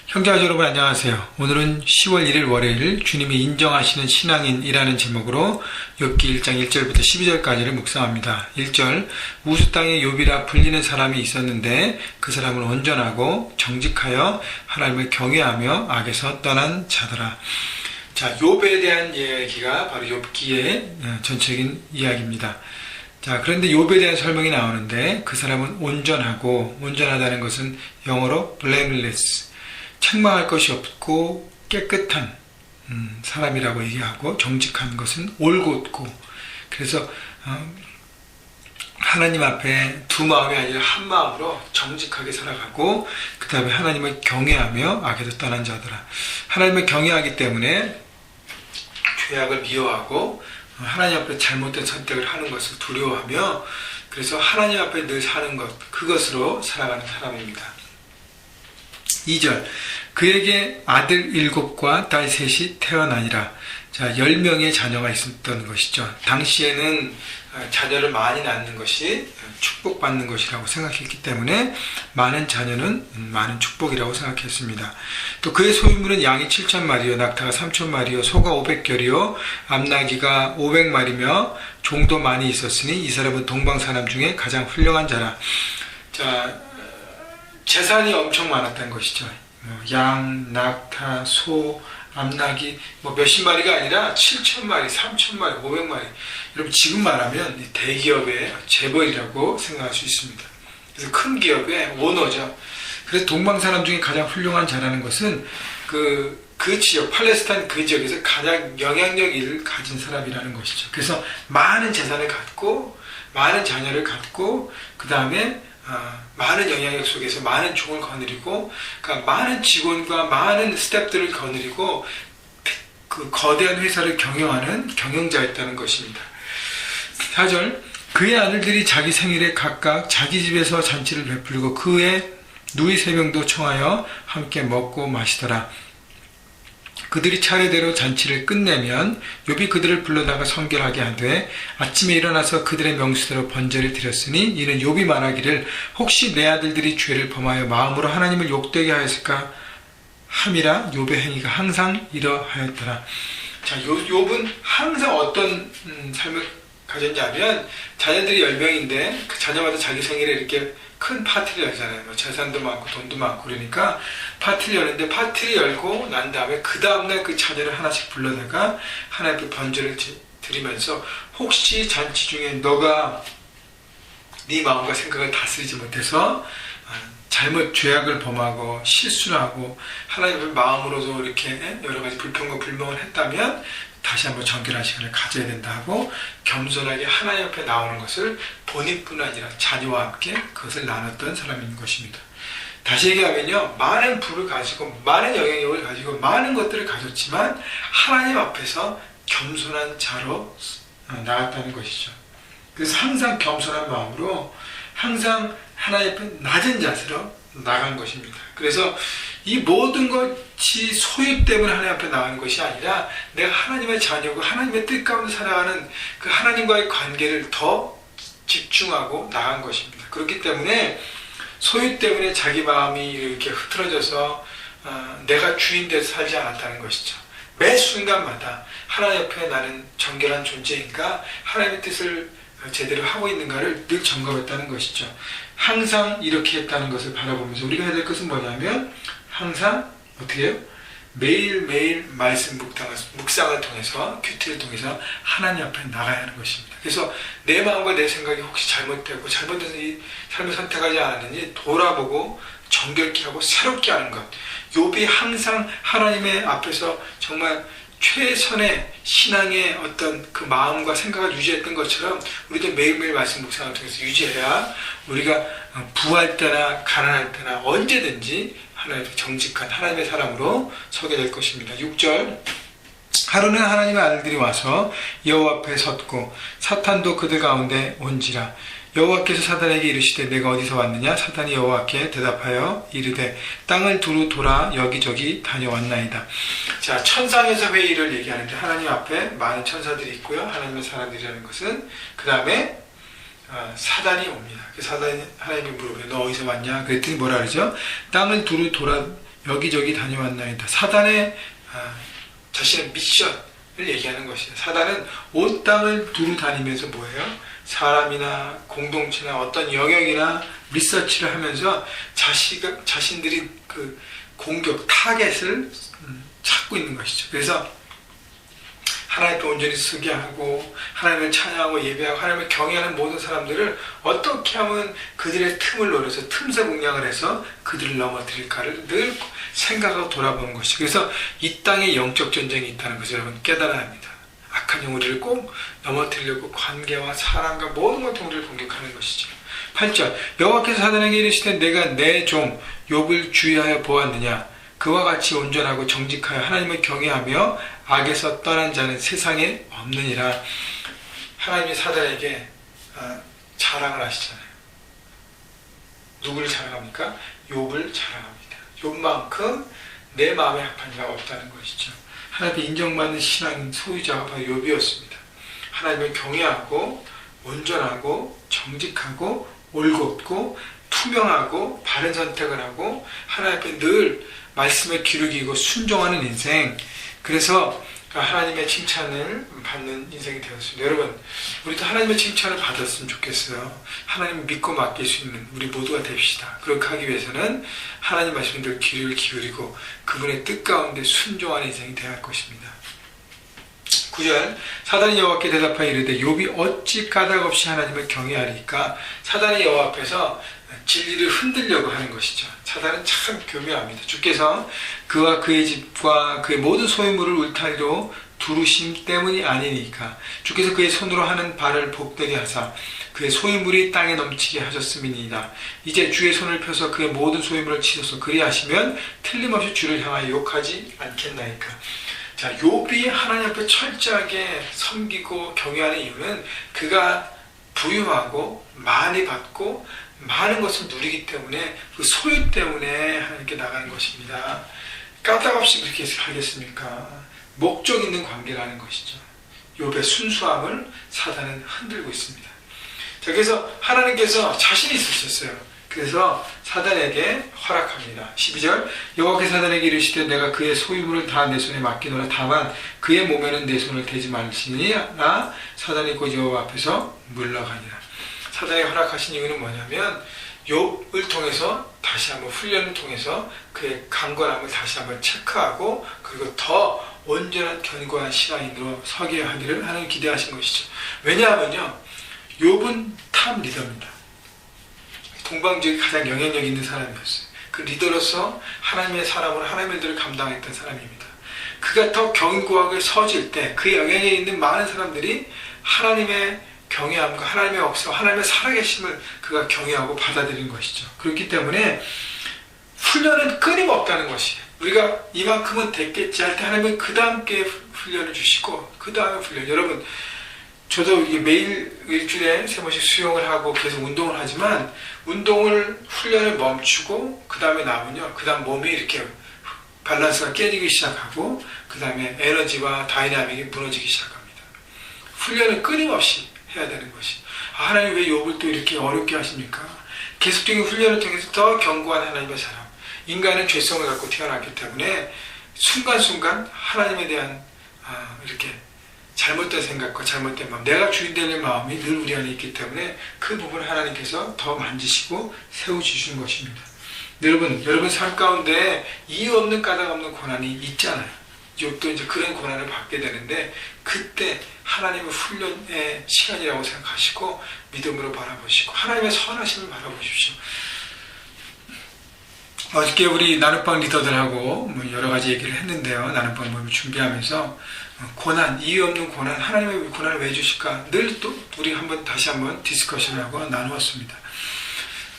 형제자 여러분 안녕하세요. 오늘은 10월 1일 월요일 주님이 인정하시는 신앙인이라는 제목으로 욥기 1장 1절부터 12절까지를 묵상합니다. 1절 우스 땅에 욥이라 불리는 사람이 있었는데 그 사람은 온전하고 정직하여 하나님을 경외하며 악에서 떠난 자더라. 자, 욥에 대한 얘기가 바로 욥기의 전체적인 이야기입니다. 자, 그런데 욥에 대한 설명이 나오는데 그 사람은 온전하고, 온전하다는 것은 영어로 blameless, 책망할 것이 없고 깨끗한 사람이라고 얘기하고, 정직한 것은 올곧고, 그래서 하나님 앞에 두 마음이 아니라 한 마음으로 정직하게 살아가고, 그 다음에 하나님을 경외하며 악에서 떠난 자더라. 하나님을 경외하기 때문에 죄악을 미워하고 하나님 앞에 잘못된 선택을 하는 것을 두려워하며, 그래서 하나님 앞에 늘 사는 것, 그것으로 살아가는 사람입니다. 2절 그에게 아들 7과 딸 3이 태어나니라. 자, 10명의 자녀가 있었던 것이죠. 당시에는 자녀를 많이 낳는 것이 축복받는 것이라고 생각했기 때문에 많은 자녀는 많은 축복이라고 생각했습니다. 또 그의 소유물은 양이 7,000마리요, 낙타가 3,000마리요, 소가 500결이요, 암나귀가 500마리며 종도 많이 있었으니 이 사람은 동방 사람 중에 가장 훌륭한 자라. 자, 재산이 엄청 많았다는 것이죠. 양, 낙타, 소, 암나귀 몇십 마리가 아니라 7,000마리, 3,000마리, 500마리. 여러분 지금 말하면 대기업의 재벌이라고 생각할 수 있습니다. 그래서 큰 기업의 오너죠. 그래서 동방 사람 중에 가장 훌륭한 자라는 것은 그 지역, 팔레스타인 그 지역에서 가장 영향력을 가진 사람이라는 것이죠. 그래서 많은 재산을 갖고, 많은 자녀를 갖고, 그 다음에 많은 영향력 속에서 많은 종을 거느리고, 그러니까 많은 직원과 많은 스태프들을 거느리고 그 거대한 회사를 경영하는 경영자였다는 것입니다. 4절 그의 아들들이 자기 생일에 각각 자기 집에서 잔치를 베풀고 그의 누이 3명도 청하여 함께 먹고 마시더라. 그들이 차례대로 잔치를 끝내면 욥이 그들을 불러다가 성결하게 하되 아침에 일어나서 그들의 명수대로 번제를 드렸으니 이는 욥이 말하기를 혹시 내 아들들이 죄를 범하여 마음으로 하나님을 욕되게 하였을까 함이라. 욥의 행위가 항상 이러하였더라. 자, 욥은 항상 어떤 삶을 가졌냐면 자녀들이 10명인데 그 자녀마다 자기 생일에 이렇게 큰 파티를 열잖아요. 재산도 많고 돈도 많고 그러니까 파티를 여는데 파티를 열고 난 다음에 그 다음날 그 자녀를 하나씩 불러다가 하나님께 번제를 드리면서 혹시 잔치 중에 너가 네 마음과 생각을 다스리지 못해서 잘못 죄악을 범하고 실수를 하고 하나님의 마음으로도 이렇게 여러 가지 불평과 불명을 했다면 다시 한번 정결한 시간을 가져야 된다 하고 겸손하게 하나님 앞에 나오는 것을 본인뿐 아니라 자녀와 함께 그것을 나눴던 사람인 것입니다. 다시 얘기하면요, 많은 부를 가지고 많은 영향력을 가지고 많은 것들을 가졌지만 하나님 앞에서 겸손한 자로 나갔다는 것이죠. 그래서 항상 겸손한 마음으로 항상 하나님 앞에 낮은 자세로 나간 것입니다. 그래서 이 모든 것이 소유 때문에 하나님 앞에 나가는 것이 아니라 내가 하나님의 자녀고 하나님의 뜻 가운데 살아가는 그 하나님과의 관계를 더 집중하고 나간 것입니다. 그렇기 때문에 소유 때문에 자기 마음이 이렇게 흐트러져서 내가 주인 돼서 살지 않았다는 것이죠. 매 순간마다 하나님 앞에 나는 정결한 존재인가, 하나님의 뜻을 제대로 하고 있는가를 늘 점검했다는 것이죠. 항상 이렇게 했다는 것을 바라보면서 우리가 해야 될 것은 뭐냐면 항상 어떻게 해요? 매일매일 말씀 묵상을 통해서, 큐티를 통해서 하나님 앞에 나가야 하는 것입니다. 그래서 내 마음과 내 생각이 혹시 잘못되고 잘못돼서 이 삶을 선택하지 않았는지 돌아보고 정결케 하고 새롭게 하는 것. 욥이 항상 하나님의 앞에서 정말 최선의 신앙의 어떤 그 마음과 생각을 유지했던 것처럼 우리도 매일매일 말씀 묵상을 통해서 유지해야 우리가 부할 때나 가난할 때나 언제든지 하나님의 정직한 하나님의 사람으로 서게 될 것입니다. 6절 하루는 하나님의 아들들이 와서 여호와 앞에 섰고 사탄도 그들 가운데 온지라. 여호와께서 사탄에게 이르시되 내가 어디서 왔느냐? 사탄이 여호와께 대답하여 이르되 땅을 두루 돌아 여기저기 다녀왔나이다. 자, 천상에서 회의를 얘기하는데 하나님 앞에 많은 천사들이 있고요, 하나님의 사람들이라는 것은 그 다음에 사단이 옵니다. 사단이 하나님께 물어보요 너 어디서 왔냐? 그랬더니 뭐라 그러죠? 땅을 두루 돌아 여기저기 다녀왔나이다. 사단의 자신의 미션을 얘기하는 것이에요. 사단은 온 땅을 두루 다니면서 뭐예요? 사람이나 공동체나 어떤 영역이나 리서치를 하면서 자신들이 그 공격, 타겟을 찾고 있는 것이죠. 그래서 하나님께 온전히 쓰게 하고 하나님을 찬양하고 예배하고 하나님을 경외하는 모든 사람들을 어떻게 하면 그들의 틈을 노려서 틈새 공략을 해서 그들을 넘어뜨릴까를 늘 생각하고 돌아보는 것이죠. 그래서 이 땅에 영적 전쟁이 있다는 것을 여러분 깨달아야 합니다. 악한 영 우리를 꼭 넘어뜨리려고 관계와 사랑과 모든 것들 우리를 공격하는 것이죠. 8절 여호와께서 사단에게 이르시되 내가 내 종 욥을 주의하여 보았느냐 그와 같이 온전하고 정직하여 하나님을 경외하며 악에서 떠난 자는 세상에 없느니라. 하나님이 사단에게 자랑을 하시잖아요. 누구를 자랑합니까? 욥을 자랑합니다. 욥만큼 내 마음에 합한 자가 없다는 것이죠. 하나님께 인정받는 신앙 소유자가 바로 욥이었습니다. 하나님을 경외하고 온전하고 정직하고 올곧고 투명하고 바른 선택을 하고 하나님께 늘 말씀에 귀를 기울이고 순종하는 인생, 그래서 하나님의 칭찬을 받는 인생이 되었습니다. 여러분, 우리도 하나님의 칭찬을 받았으면 좋겠어요. 하나님을 믿고 맡길 수 있는 우리 모두가 됩시다. 그렇게 하기 위해서는 하나님 말씀에 늘 귀를 기울이고 그분의 뜻 가운데 순종하는 인생이 되어야 할 것입니다. 9절 사단이 여호와께 대답하여 이르되 욥이 어찌 까닭 없이 하나님을 경외하리까. 사단이 여호와 앞에서 진리를 흔들려고 하는 것이죠. 사단은 참 교묘합니다. 주께서 그와 그의 집과 그의 모든 소유물을 울타리로 두르심 때문이 아니니까. 주께서 그의 손으로 하는 발을 복되게 하사 그의 소유물이 땅에 넘치게 하셨음이니이다. 이제 주의 손을 펴서 그의 모든 소유물을 치소서. 그리하시면 틀림없이 주를 향하여 욕하지 않겠나이까. 자, 욥이 하나님 앞에 철저하게 섬기고 경외하는 이유는 그가 부유하고 많이 받고 많은 것을 누리기 때문에 그 소유 때문에 하나님께 나가는 것입니다. 까닭없이 그렇게 하겠습니까? 목적 있는 관계라는 것이죠. 욥의 순수함을 사단은 흔들고 있습니다. 자, 그래서 하나님께서 자신이 있으셨어요. 그래서 사단에게 허락합니다. 12절 여호와께서 사단에게 이르시되 내가 그의 소유물을 다 내 손에 맡기노라. 다만 그의 몸에는 내 손을 대지 말지니라. 사단이 곧 여호와 앞에서 물러가니라. 사단에게 허락하신 이유는 뭐냐면 욥을 통해서 다시 한번 훈련을 통해서 그의 강건함을 다시 한번 체크하고 그리고 더 온전한 견고한 신앙인으로 서게 하기를 하나님 기대하신 것이죠. 왜냐하면요, 욥은 탑 리더입니다. 동방지역에 가장 영향력 있는 사람이었어요. 그 리더로서 하나님의 사람으로 하나님의 일들을 감당했던 사람입니다. 그가 더 견고하게 서질 때 그 영향력에 있는 많은 사람들이 하나님의 경외함과 하나님의 역사, 하나님의 살아계심을 그가 경외하고 받아들이는 것이죠. 그렇기 때문에 훈련은 끊임없다는 것이에요. 우리가 이만큼은 됐겠지 할 때 하나님은 그 다음께 훈련을 주시고 그 다음에 훈련. 여러분, 저도 매일 일주일에 3번씩 수영을 하고 계속 운동을 하지만 훈련을 멈추고 그 다음에 나면요, 그 다음 몸이 이렇게 밸런스가 깨지기 시작하고 그 다음에 에너지와 다이나믹이 무너지기 시작합니다. 훈련은 끊임없이 해야 되는 것이. 하나님 왜 욥을 또 이렇게 어렵게 하십니까? 계속적인 훈련을 통해서 더 견고한 하나님의 사람. 인간은 죄성을 갖고 태어났기 때문에 순간순간 하나님에 대한 이렇게 잘못된 생각과 잘못된 마음, 내가 주인 되는 마음이 늘 우리 안에 있기 때문에 그 부분을 하나님께서 더 만지시고 세워주시는 것입니다. 여러분 삶 가운데 이유 없는 까닭 없는 고난이 있잖아요. 욥도 이제 그런 고난을 받게 되는데 그때 하나님의 훈련의 시간이라고 생각하시고 믿음으로 바라보시고 하나님의 선하심을 바라보십시오. 어저께 우리 나눔방 리더들하고 여러 가지 얘기를 했는데요. 나눔방 모임을 준비하면서 고난, 이유 없는 고난, 하나님의 고난을 왜 주실까? 늘 또 우리 다시 한번 디스커션을 하고 나누었습니다.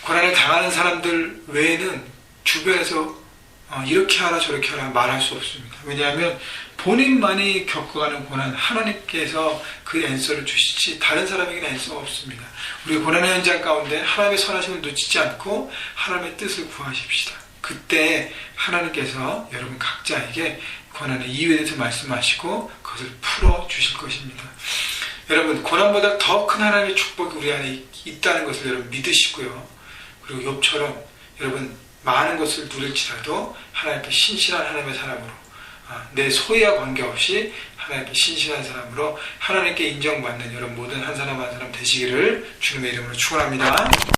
고난을 당하는 사람들 외에는 주변에서 이렇게 하라 저렇게 하라 말할 수 없습니다. 왜냐하면 본인만이 겪어가는 고난, 하나님께서 그 앤서를 주시지 다른 사람에게는 앤서가 없습니다. 우리 고난의 현장 가운데 하나님의 선하심을 놓치지 않고 하나님의 뜻을 구하십시다. 그때 하나님께서 여러분 각자에게 고난의 이유에 대해서 말씀하시고 그것을 풀어주실 것입니다. 여러분, 고난보다 더 큰 하나님의 축복이 우리 안에 있다는 것을 여러분 믿으시고요. 그리고 욥처럼 여러분 많은 것을 누릴지라도 하나님께 신실한 하나님의 사람으로, 내 소유와 관계없이 하나님께 신실한 사람으로 하나님께 인정받는 여러분 모든 한 사람 한 사람 되시기를 주님의 이름으로 축원합니다.